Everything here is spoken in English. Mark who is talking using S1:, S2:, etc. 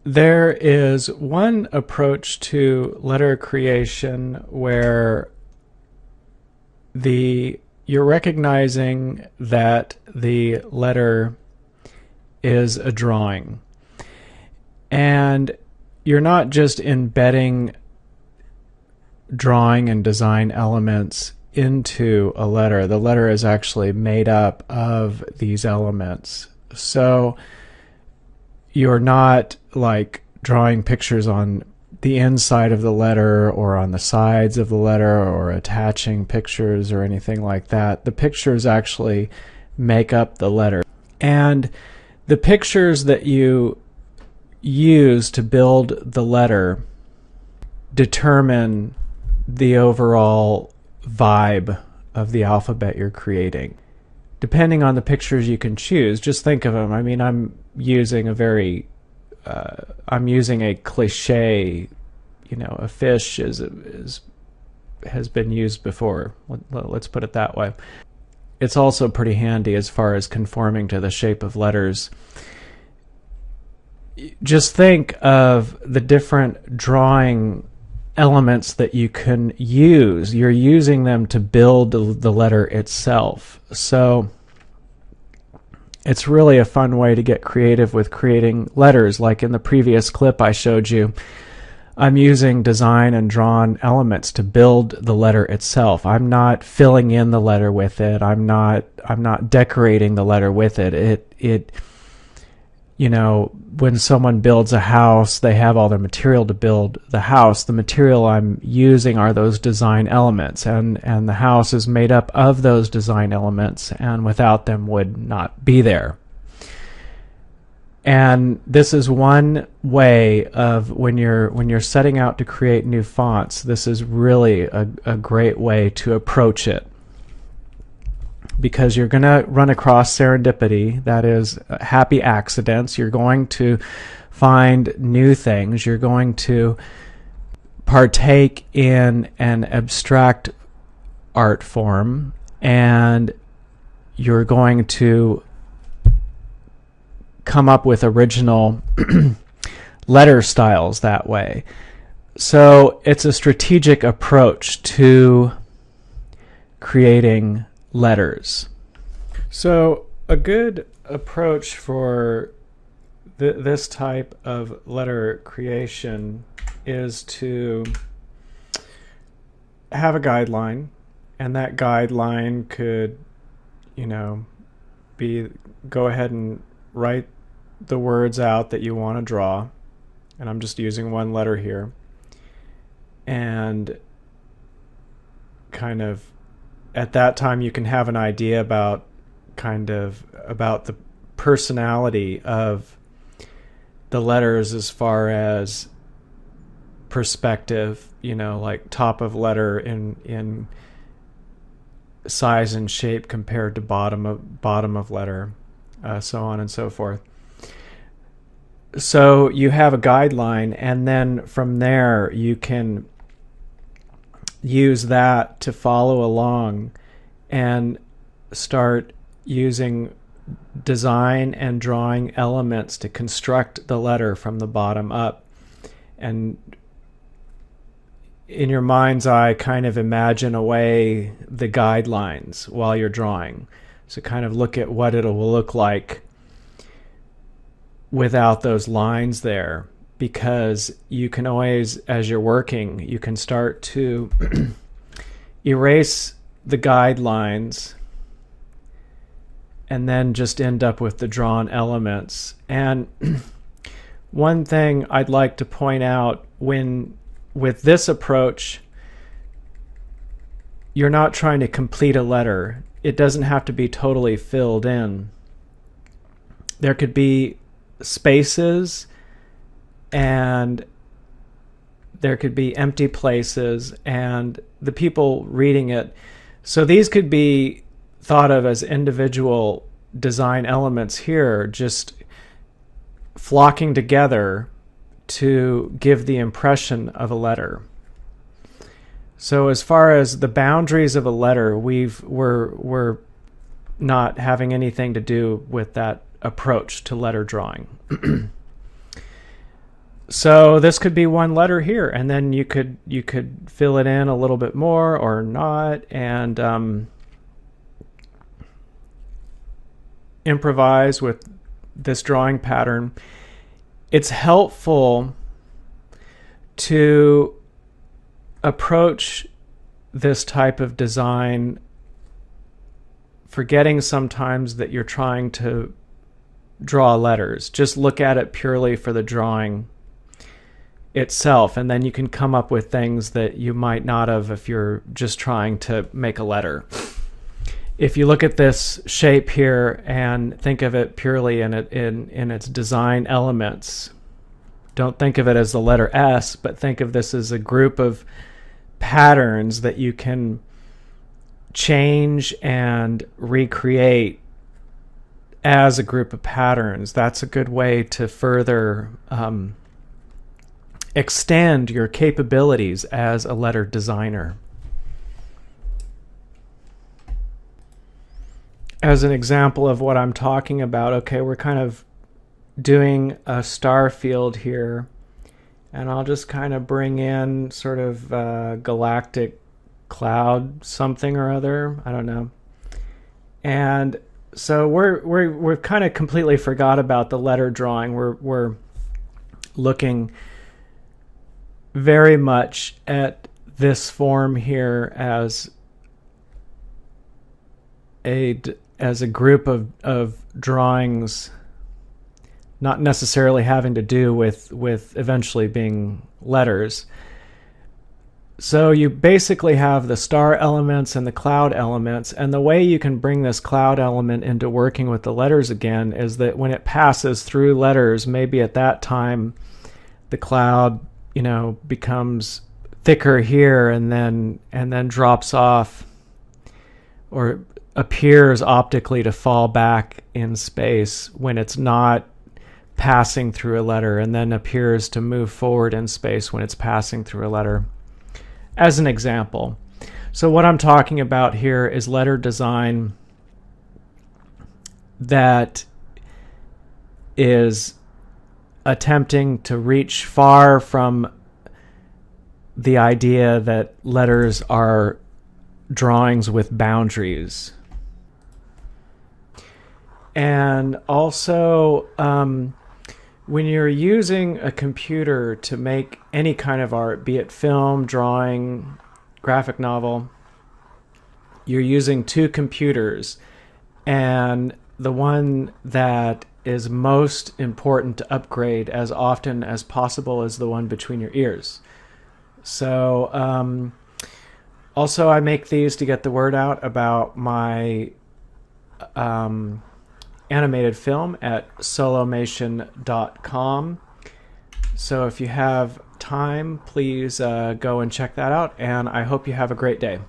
S1: There is one approach to letter creation where you're recognizing that the letter is a drawing. And you're not just embedding drawing and design elements into a letter. The letter is actually made up of these elements. So you're not like drawing pictures on the inside of the letter or on the sides of the letter or attaching pictures or anything like that. The pictures actually make up the letter. And the pictures that you use to build the letter determine the overall vibe of the alphabet you're creating. Depending on the pictures you can choose, just think of them. I mean, I'm using a cliche, a fish has been used before. Let's put it that way. It's also pretty handy as far as conforming to the shape of letters. Just think of the different drawing elements that you can use. You're using them to build the letter itself. So it's really a fun way to get creative with creating letters. Like in the previous clip I showed you, I'm using design and drawn elements to build the letter itself. I'm not filling in the letter with it. I'm not decorating the letter with it. When someone builds a house, they have all their material to build the house. The material I'm using are those design elements, and the house is made up of those design elements, and without them would not be there. And this is one way of when you're setting out to create new fonts, this is really a great way to approach it. Because you're going to run across serendipity, that is happy accidents. You're going to find new things. You're going to partake in an abstract art form, and you're going to come up with original letter styles that way. So it's a strategic approach to creating letters. So a good approach for this type of letter creation is to have a guideline, and that guideline could, be go ahead and write the words out that you want to draw, and I'm just using one letter here, and kind of at that time you can have an idea about the personality of the letters as far as perspective, like top of letter in size and shape compared to bottom of letter, so on and so forth. So you have a guideline, and then from there you can use that to follow along and start using design and drawing elements to construct the letter from the bottom up. And in your mind's eye, kind of imagine away the guidelines while you're drawing. So kind of look at what it will look like without those lines there, because you can always, as you're working, you can start to erase the guidelines and then just end up with the drawn elements. And one thing I'd like to point out, with this approach, you're not trying to complete a letter. It doesn't have to be totally filled in. There could be spaces, and there could be empty places, and the people reading it. So these could be thought of as individual design elements here, just flocking together to give the impression of a letter. So as far as the boundaries of a letter, we're not having anything to do with that approach to letter drawing. So this could be one letter here, and then you could fill it in a little bit more or not, and improvise with this drawing pattern. It's helpful to approach this type of design forgetting sometimes that you're trying to draw letters. Just look at it purely for the drawing itself, and then you can come up with things that you might not have if you're just trying to make a letter. If you look at this shape here and think of it purely in its design elements, don't think of it as the letter S, but think of this as a group of patterns that you can change and recreate as a group of patterns. That's a good way to further extend your capabilities as a letter designer. As an example of what I'm talking about, okay, we're kind of doing a star field here, and I'll just kind of bring in sort of galactic cloud something or other, I don't know. And so we're kind of completely forgot about the letter drawing. We're looking very much at this form here as a group of drawings, not necessarily having to do with eventually being letters. So you basically have the star elements and the cloud elements, and the way you can bring this cloud element into working with the letters again is that when it passes through letters, maybe at that time the cloud, becomes thicker here and then drops off or appears optically to fall back in space when it's not passing through a letter, and then appears to move forward in space when it's passing through a letter, as an example. So what I'm talking about here is letter design that is attempting to reach far from the idea that letters are drawings with boundaries. And also, when you're using a computer to make any kind of art, be it film, drawing, graphic novel, you're using two computers, and the one that is most important to upgrade as often as possible is the one between your ears. So also I make these to get the word out about my animated film at solomation.com. So if you have time, please go and check that out, and I hope you have a great day.